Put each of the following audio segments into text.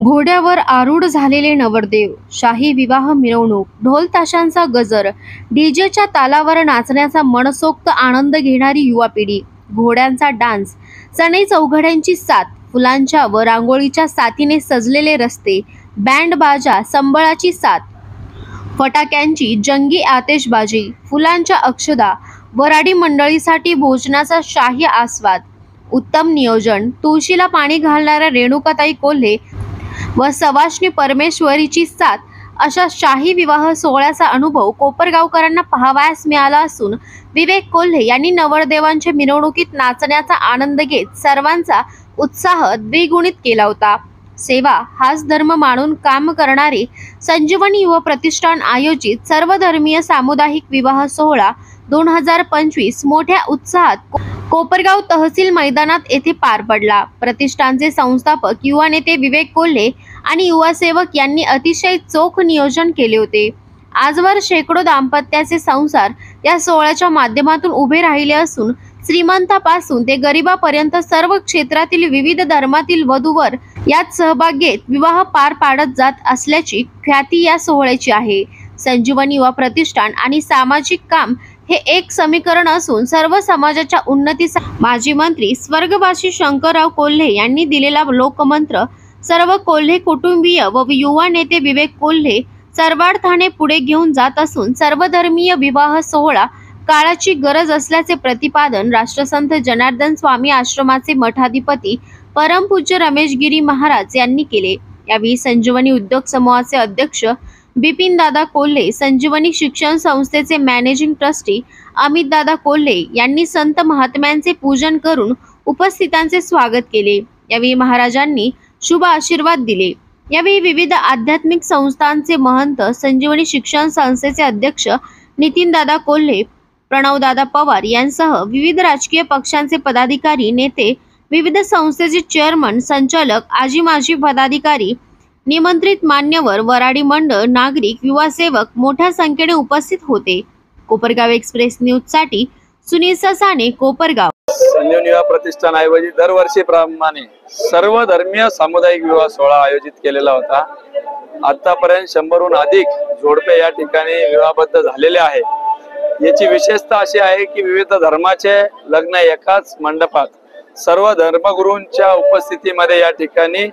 घोड्यावर आरूढ झालेले नवरदेव, शाही विवाह मिरवणूक, ढोल ताशांचा गजर, डीजेच्या तालावर नाचण्याचा मनसोक्त आनंद घेणारी युवा पिढी, घोड्यांचा डान्स, सनई चौघड्यांची साथ, फुलांच्या व रांगोळीच्या साथीने सजलेले रस्ते, बँड बाजा, संबळाची साथ, फटाक्यांची जंगी आतिषबाजी, फुलांच्या अक्षदा, वऱ्हाडी मंडळीसाठी भोजनाचा शाही आस्वाद, उत्तम नियोजन, तुळशीला पाणी घालणाऱ्या रेणुकाताई कोल्हे व सवाष्णी परमेश्वरीची साथ अशा शाही विवाह सोहळ्याचा अनुभव कोपरगावकरांना पाहावयास मिळाला असून विवेक कोल्हे यांनी नवरदेवांच्या मिरवणुकीत नाचण्याचा आनंद घेत सर्वांचा उत्साह द्विगुणित केला होता। सेवा हाच धर्म मानून काम करणारे संजीवनी युवा प्रतिष्ठान आयोजित सर्वधर्मीय सामुदायिक विवाह सोहळा 2025 मोठ्या उत्साहात कोपरगाव तहसील मैदानात येथे पार पडला। प्रतिष्ठानचे संस्थापक युवा नेते विवेक कोल्हे आणि युवा सेवक यांनी अतिशय चोख नियोजन केले होते। आजवर शेकडो दाम्पत्याचे संसार या सोहळ्याच्या माध्यमातून उभे राहिले असून श्रीमंतापासून ते गरिबापर्यंत सर्व क्षेत्रातील विविध धर्मातील वधूवर यात सहभाग घेत विवाह पार पाडत जात असल्याची ख्याती या सोहळ्याची आहे। संजीवनी युवा प्रतिष्ठान आणि सामाजिक काम हे एक समीकरण असून सर्व समाजाच्या उन्नतीसाठी माजी मंत्री स्वर्गवासी शंकरराव कोल्हे यांनी दिलेला लोकमंत्र सर्व कोल्हे कुटुंबीय व युवा नेते विवेक कोल्हे सर्वार्थाने पुढे घेऊन जात असून सर्वधर्मीय विवाह सोहळा काळाची गरज असल्याचे प्रतिपादन राष्ट्रसंत जनार्दन स्वामी आश्रमाचे मठाधिपती परमपूज्य रमेशगिरी महाराज यांनी केले। यावेळी संजीवनी उद्योग समूहाचे अध्यक्ष बिपिन दादा कोल्हे, संजीवनी शिक्षण संस्थेचे मॅनेजिंग ट्रस्टी अमित दादा कोल्हे यांनी संत महात्म्यांचे पूजन करून उपस्थितांचे स्वागत केले। यावेळी महाराजांनी शुभ आशीर्वाद दिले। यावेळी विविध आध्यात्मिक संस्थांचे महंत, संजीवनी शिक्षण संस्थेचे अध्यक्ष नितीन दादा कोल्हे, प्रणव दादा पवार यांसह विविध राजकीय पक्षांचे पदाधिकारी, नेते, विविध संस्थेचे चेअरमन, संचालक, आजी माजी पदाधिकारी, निमंत्रित मान्यवर, वऱ्हाडी मंडळ, नागरिक, युवा सेवक मोठ्या संख्येने उपस्थित होते। कोपरगाव एक्सप्रेस न्यूज साठी सुनील ससाने, कोपरगाव। संजीवनी युवा प्रतिष्ठान ऐवजी दरवर्षीप्रमाणे सर्व धर्मीय सामुदायिक विवाह सोहळा आयोजित केलेला होता। आतापर्यंत 100हून अधिक जोडपे या ठिकाणी विवाहबद्ध झालेले आहे। याची विशेषता अशी आहे की विविध धर्माचे लग्न एकाच मंडपात सर्व धर्मगुरूंच्या उपस्थितीमध्ये या ठिकाणी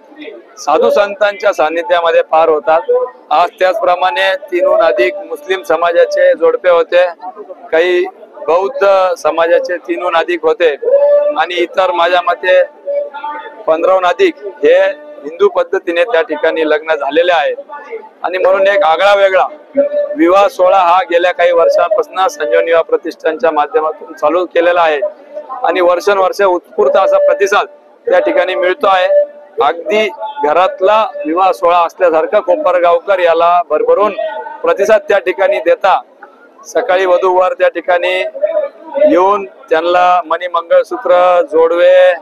साधू संतांच्या सानिध्यामध्ये पार होतात। आज त्याचप्रमाणे 3हून अधिक मुस्लिम समाजाचे जोडपे होते, काही बौद्ध समाजाचे 3हून अधिक होते आणि इतर माझ्या मते 15हून अधिक हे हिंदू पद्धतीने त्या ठिकाणी लग्न झालेले आहेत। आणि म्हणून एक आगळा वेगळा विवाह सोहळा हा गेल्या काही वर्षांपासून संजीवनी युवा प्रतिष्ठानच्या माध्यमातून चालू केलेला आहे आणि वर्षानुवर्षे उत्स्फूर्त असा प्रतिसाद त्या ठिकाणी मिळतो आहे। अगदी घरातला विवाह सोहळा असल्यासारखा कोपरगावकर याला भरभरून प्रतिसाद त्या ठिकाणी देता सकाळी वधूवर त्या ठिकाणी येऊन त्यांना मणी, मंगळसूत्र, जोडवे,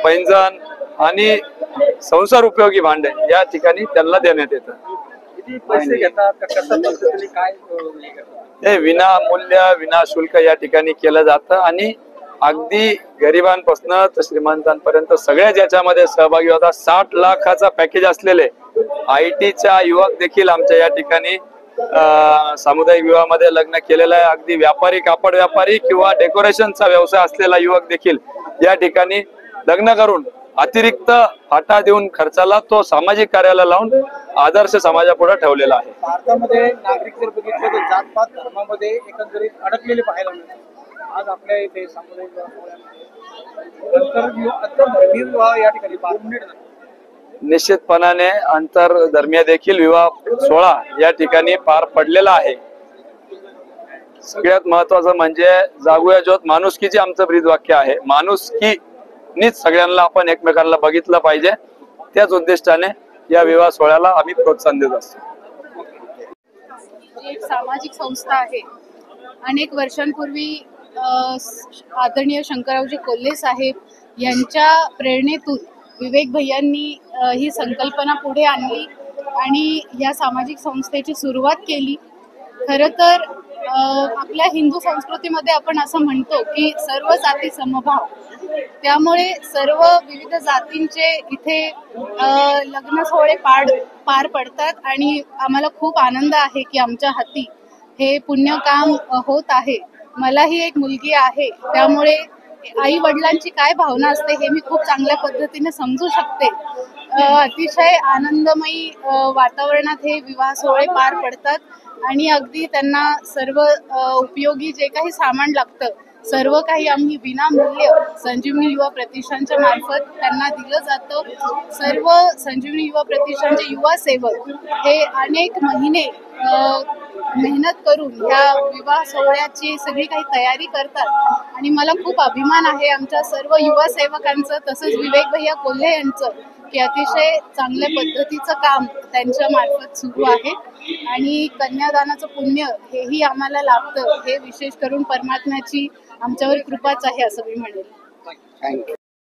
पैंजण आणि संसार उपयोगी भांडे या ठिकाणी त्यांना देण्यात येतं। हे विनामूल्य विनाशुल्क या ठिकाणी केलं जातं आणि अगदी गरिबांपासून तर श्रीमंतांपर्यंत सगळ्याच याच्यामध्ये सहभागी होतात। 60 लाखाचा पॅकेज असलेले IT च्या युवक देखील आमच्या या ठिकाणी सामुदायिक विवाहामध्ये लग्न केलेलं आहे। अगदी व्यापारी, कापड व्यापारी किंवा डेकोरेशनचा व्यवसाय असलेला युवक देखील या ठिकाणी लग्न करून अतिरिक्त फाटा देऊन खर्चाला तो सामाजिक कार्याला लावून आदर्श समाजापुढे ठेवलेला आहे। भारतामध्ये नागरिक जर बघितलं तर जातपात धर्मामध्ये एकंदरीत अडकलेले पाहायला मिळतात। आज आपल्या इथे सामुदायिक आंतरधर्मीय विवाह या ठिकाणी निश्चितपणाने आंतरधर्मीय देखील विवाह सोहळा या ठिकाणी पार पडलेला आहे। सगळ्यात महत्वाचं म्हणजे जागूया ज्योत माणुसकीचे आमचं ब्रीदवाक्य आहे। माणुसकीनीच सगळ्यांना आपण एकमेकांना बघितलं पाहिजे, त्याच उद्दिष्टाने या विवाह सोहळ्याला आम्ही प्रोत्साहन देत असतो। एक सामाजिक संस्था आहे। अनेक वर्षांपूर्वी आदरणीय शंकररावजी कोल्हे साहेब यांच्या प्रेरणेतून विवेक भैयांनी ही संकल्पना पुढे आणली आणि या सामाजिक संस्थेची सुरुवात केली। खरं तर आपल्या हिंदू संस्कृतीमध्ये आपण असं म्हणतो की सर्व जाती समभाव, त्यामुळे सर्व विविध जातींचे इथे लग्न सोहळे पार पडतात आणि आम्हाला खूप आनंद आहे की आमच्या हाती हे पुण्य काम होत आहे. मलाही एक मुलगी आहे, त्यामुळे आई वडिलांची काय भावना असते हे मी खूप चांगल्या पद्धतीने समजू शकते. अतिशय आनंदमयी वातावरणात हे विवाह सोहळे पार पडतात आणि अगदी त्यांना सर्व उपयोगी जे काही सामान लागतं सर्व काही आम्ही विनामूल्य संजीवनी युवा प्रतिष्ठानच्या मार्फत त्यांना दिलं जातं. सर्व संजीवनी युवा प्रतिष्ठानचे युवा सेवक हे अनेक महिने मेहनत करून ह्या विवाह सोहळ्याची सगळी काही तयारी करतात आणि मला खूप अभिमान आहे आमच्या सर्व युवा सेवकांचं, तसंच विवेक भैया कोल्हे यांचं, की अतिशय चांगल्या पद्धतीचं काम त्यांच्या मार्फत सुरू आहे आणि कन्यादानाचं पुण्य हेही आम्हाला लाभतं. हे विशेष करून परमात्म्याची आमच्यावर कृपाच आहे असं मी म्हणेल.